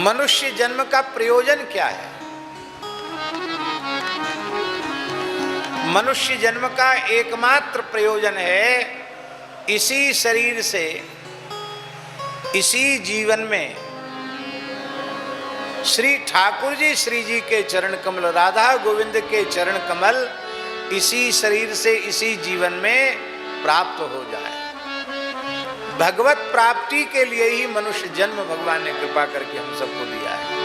मनुष्य जन्म का प्रयोजन क्या है? मनुष्य जन्म का एकमात्र प्रयोजन है इसी शरीर से, इसी जीवन में श्री ठाकुर जी, श्री जी के चरण कमल, राधा गोविंद के चरण कमल इसी शरीर से, इसी जीवन में प्राप्त हो जाए। भगवत प्राप्ति के लिए ही मनुष्य जन्म भगवान ने कृपा करके हम सबको दिया है।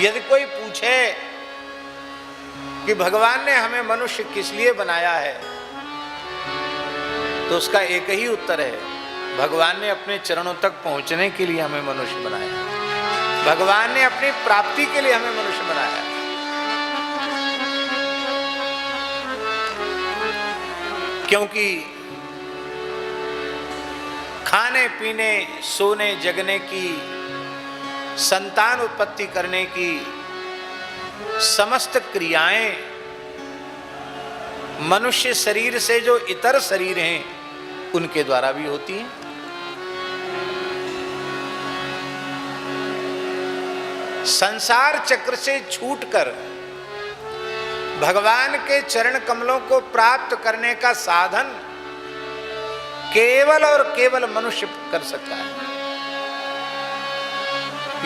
यदि कोई पूछे कि भगवान ने हमें मनुष्य किस लिए बनाया है, तो उसका एक ही उत्तर है, भगवान ने अपने चरणों तक पहुंचने के लिए हमें मनुष्य बनाया। भगवान ने अपनी प्राप्ति के लिए हमें मनुष्य बनाया। क्योंकि खाने पीने, सोने, जगने की, संतान उत्पत्ति करने की समस्त क्रियाएं मनुष्य शरीर से जो इतर शरीर हैं उनके द्वारा भी होती हैं। संसार चक्र से छूटकर भगवान के चरण कमलों को प्राप्त करने का साधन केवल और केवल मनुष्य कर सकता है।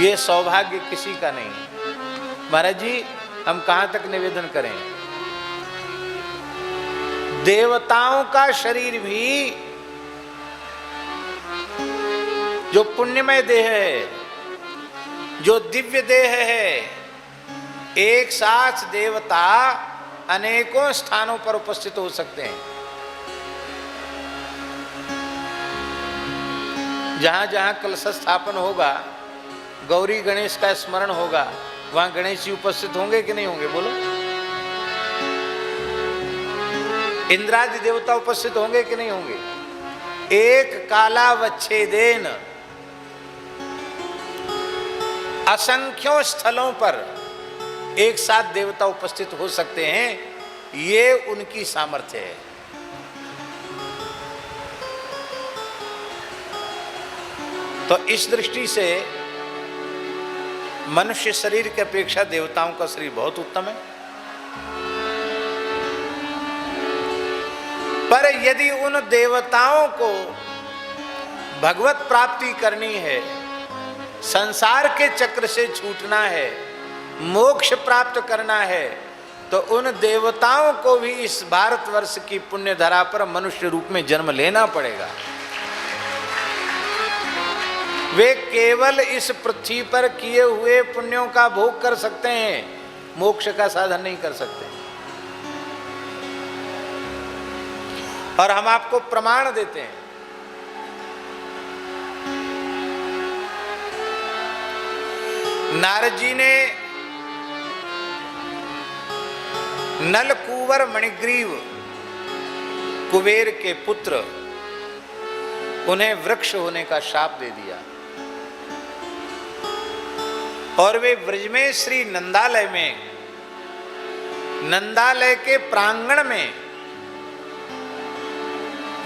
ये सौभाग्य किसी का नहीं। महाराज जी, हम कहां तक निवेदन करें? देवताओं का शरीर भी जो पुण्यमय देह है, जो दिव्य देह है, एक साथ देवता अनेकों स्थानों पर उपस्थित हो सकते हैं। जहां जहां कलश स्थापन होगा, गौरी गणेश का स्मरण होगा, वहां गणेश जी उपस्थित होंगे कि नहीं होंगे? बोलो। इंद्रादि देवता उपस्थित होंगे कि नहीं होंगे? एक कालावच्छेदेन असंख्यों स्थलों पर एक साथ देवता उपस्थित हो सकते हैं। ये उनकी सामर्थ्य है। तो इस दृष्टि से मनुष्य शरीर की अपेक्षा देवताओं का शरीर बहुत उत्तम है। पर यदि उन देवताओं को भगवत प्राप्ति करनी है, संसार के चक्र से छूटना है, मोक्ष प्राप्त करना है, तो उन देवताओं को भी इस भारतवर्ष की पुण्य धरा पर मनुष्य रूप में जन्म लेना पड़ेगा। वे केवल इस पृथ्वी पर किए हुए पुण्यों का भोग कर सकते हैं, मोक्ष का साधन नहीं कर सकते। और हम आपको प्रमाण देते हैं। नारद जी ने नलकूवर मणिग्रीव कुबेर के पुत्र, उन्हें वृक्ष होने का शाप दे दिया और वे ब्रज में श्री नंदालय में, नंदालय के प्रांगण में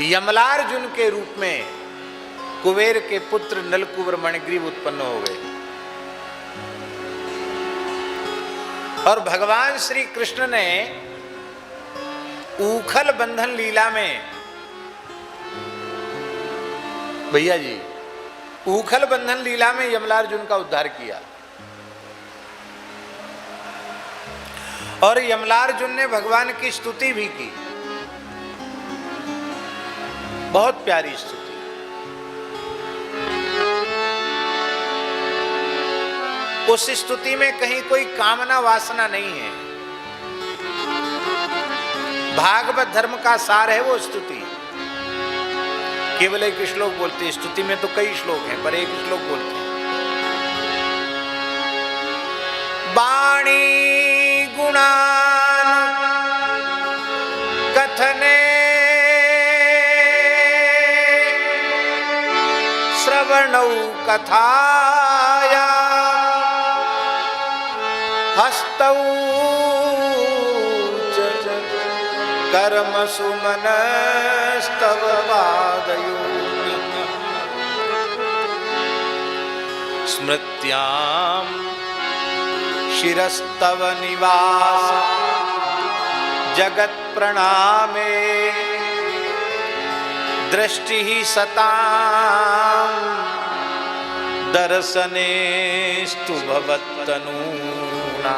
यमलार्जुन के रूप में कुबेर के पुत्र नलकूवर मणिग्रीव उत्पन्न हो गए। और भगवान श्री कृष्ण ने ऊखल बंधन लीला में, भैया जी, ऊखल बंधन लीला में यमलार्जुन का उद्धार किया। और यमलार्जुन ने भगवान की स्तुति भी की, बहुत प्यारी स्तुति। उस स्तुति में कहीं कोई कामना वासना नहीं है। भागवत धर्म का सार है वो स्तुति। केवल एक श्लोक बोलते हैं, स्तुति में तो कई श्लोक हैं, पर एक श्लोक बोलते हैं। वाणी गुणान कथने श्रवणौ कथाया हस्तौ कर्मसु मनस्तव पादयोः। स्मृत्याम शिरस्तव निवास जगत प्रणामे दृष्टि ही सताम दर्शनेस्तु भवत्तनूना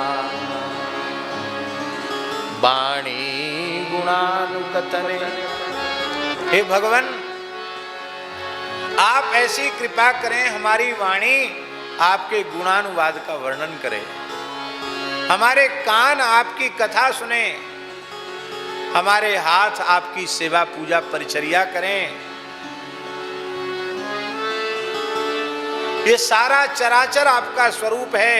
वाणी गुणानुकतने। हे भगवान, आप ऐसी कृपा करें, हमारी वाणी आपके गुणानुवाद का वर्णन करे, हमारे कान आपकी कथा सुने, हमारे हाथ आपकी सेवा पूजा परिचर्या करें। ये सारा चराचर आपका स्वरूप है,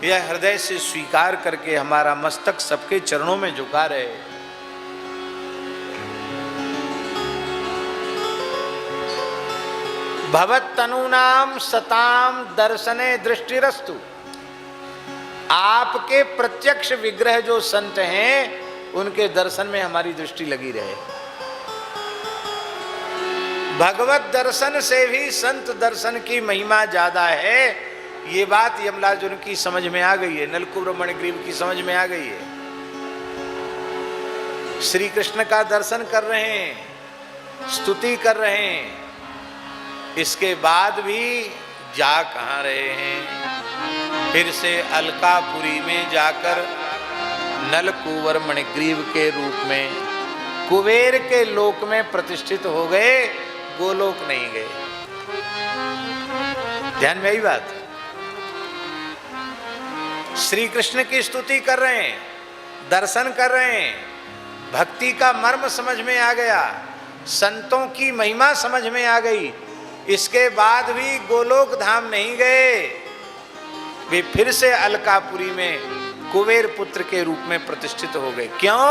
यह हृदय से स्वीकार करके हमारा मस्तक सबके चरणों में झुका रहे। भवत्तनूनाम सताम दर्शने दृष्टिरस्तु। आपके प्रत्यक्ष विग्रह जो संत हैं उनके दर्शन में हमारी दृष्टि लगी रहे। भगवत दर्शन से भी संत दर्शन की महिमा ज्यादा है, ये बात यमलार्जुन की समझ में आ गई है, नलकुब्र मणिग्रीव की समझ में आ गई है। श्री कृष्ण का दर्शन कर रहे हैं, स्तुति कर रहे हैं, इसके बाद भी जा कहाँ रहे हैं? फिर से अलकापुरी में जाकर नलकुंवर मणिग्रीव के रूप में कुबेर के लोक में प्रतिष्ठित हो गए, गोलोक नहीं गए। ध्यान में आई बात। श्री कृष्ण की स्तुति कर रहे हैं, दर्शन कर रहे हैं, भक्ति का मर्म समझ में आ गया, संतों की महिमा समझ में आ गई, इसके बाद भी गोलोक धाम नहीं गए, वे फिर से अलकापुरी में कुबेर पुत्र के रूप में प्रतिष्ठित हो गए। क्यों?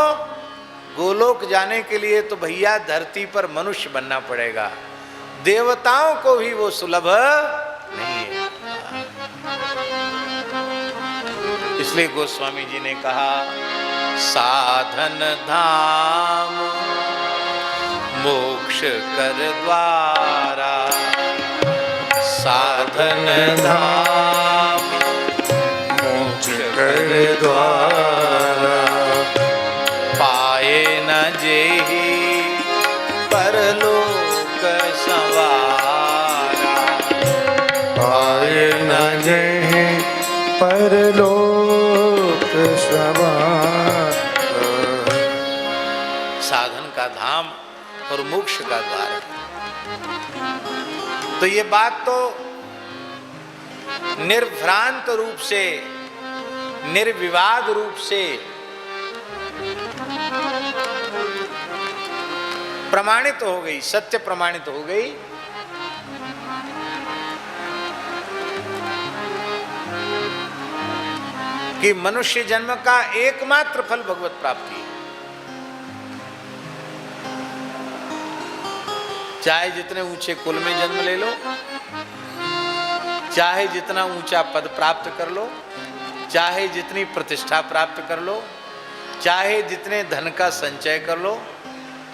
गोलोक जाने के लिए तो भैया धरती पर मनुष्य बनना पड़ेगा, देवताओं को भी वो सुलभ नहीं है। इसलिए गोस्वामी जी ने कहा साधन धाम मोक्ष कर द्वारा, साधन धाम मोक्ष कर द्वारा, पाए न जेहि परलोक संवारा, पाए न जेहि परलोक संवारा। साधन का धाम और मोक्ष का द्वार है। तो ये बात तो निर्भ्रांत रूप से, निर्विवाद रूप से प्रमाणित हो गई, सत्य प्रमाणित हो गई। कि मनुष्य जन्म का एकमात्र फल भगवत प्राप्ति है। चाहे जितने ऊंचे कुल में जन्म ले लो, चाहे जितना ऊंचा पद प्राप्त कर लो, चाहे जितनी प्रतिष्ठा प्राप्त कर लो, चाहे जितने धन का संचय कर लो,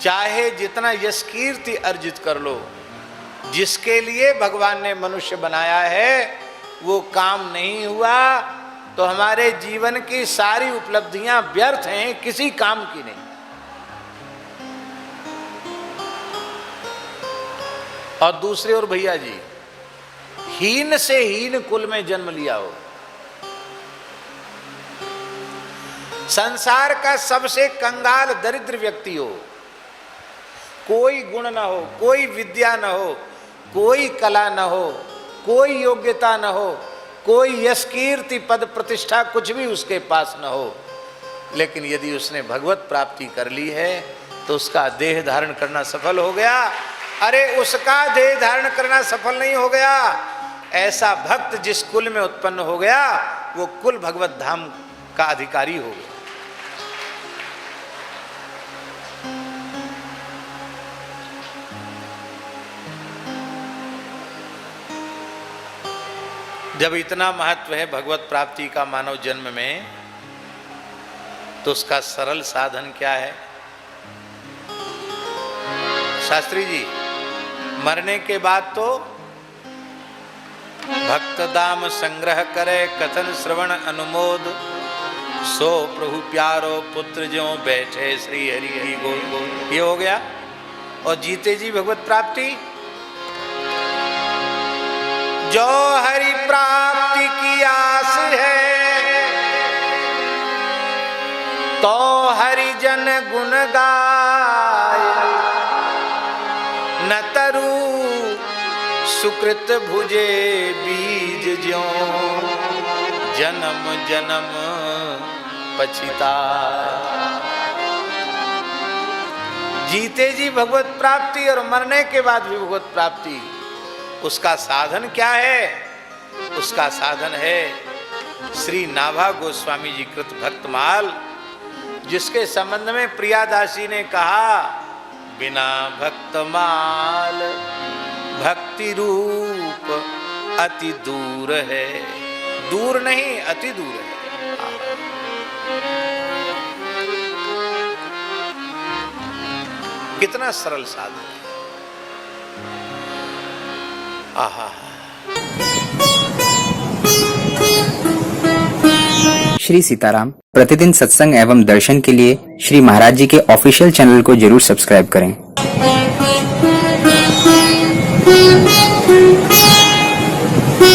चाहे जितना यश कीर्ति अर्जित कर लो, जिसके लिए भगवान ने मनुष्य बनाया है वो काम नहीं हुआ तो हमारे जीवन की सारी उपलब्धियां व्यर्थ हैं, किसी काम की नहीं। और दूसरी ओर भैया जी, हीन से हीन कुल में जन्म लिया हो, संसार का सबसे कंगाल दरिद्र व्यक्ति हो, कोई गुण न हो, कोई विद्या न हो, कोई कला न हो, कोई योग्यता न हो, कोई यश कीर्ति पद प्रतिष्ठा कुछ भी उसके पास न हो, लेकिन यदि उसने भगवत प्राप्ति कर ली है तो उसका देह धारण करना सफल हो गया। अरे उसका देह धारण करना सफल नहीं हो गया, ऐसा भक्त जिस कुल में उत्पन्न हो गया वो कुल भगवत धाम का अधिकारी हो गया। जब इतना महत्व है भगवत प्राप्ति का मानव जन्म में, तो उसका सरल साधन क्या है? शास्त्री जी, मरने के बाद तो भक्त दाम संग्रह करे कथन श्रवण अनुमोद, सो प्रभु प्यारो पुत्र ज्यों बैठे श्री हरि हरि गोद। ये हो गया। और जीते जी भगवत प्राप्ति, जो हरि प्राप्ति की आस है, तो हरिजन गुण गाय, न तरु सुकृत भुजे बीज ज्यों, जन्म जन्म पछिताय। जीते जी भगवत प्राप्ति और मरने के बाद भी भगवत प्राप्ति, उसका साधन क्या है? उसका साधन है श्री नाभा गोस्वामी जी कृत भक्तमाल, जिसके संबंध में प्रियादासी ने कहा, बिना भक्तमाल भक्ति रूप अति दूर है। दूर नहीं, अति दूर है। कितना सरल साधन है। आहा। श्री सीताराम प्रतिदिन सत्संग एवं दर्शन के लिए श्री महाराज जी के ऑफिशियल चैनल को जरूर सब्सक्राइब करें।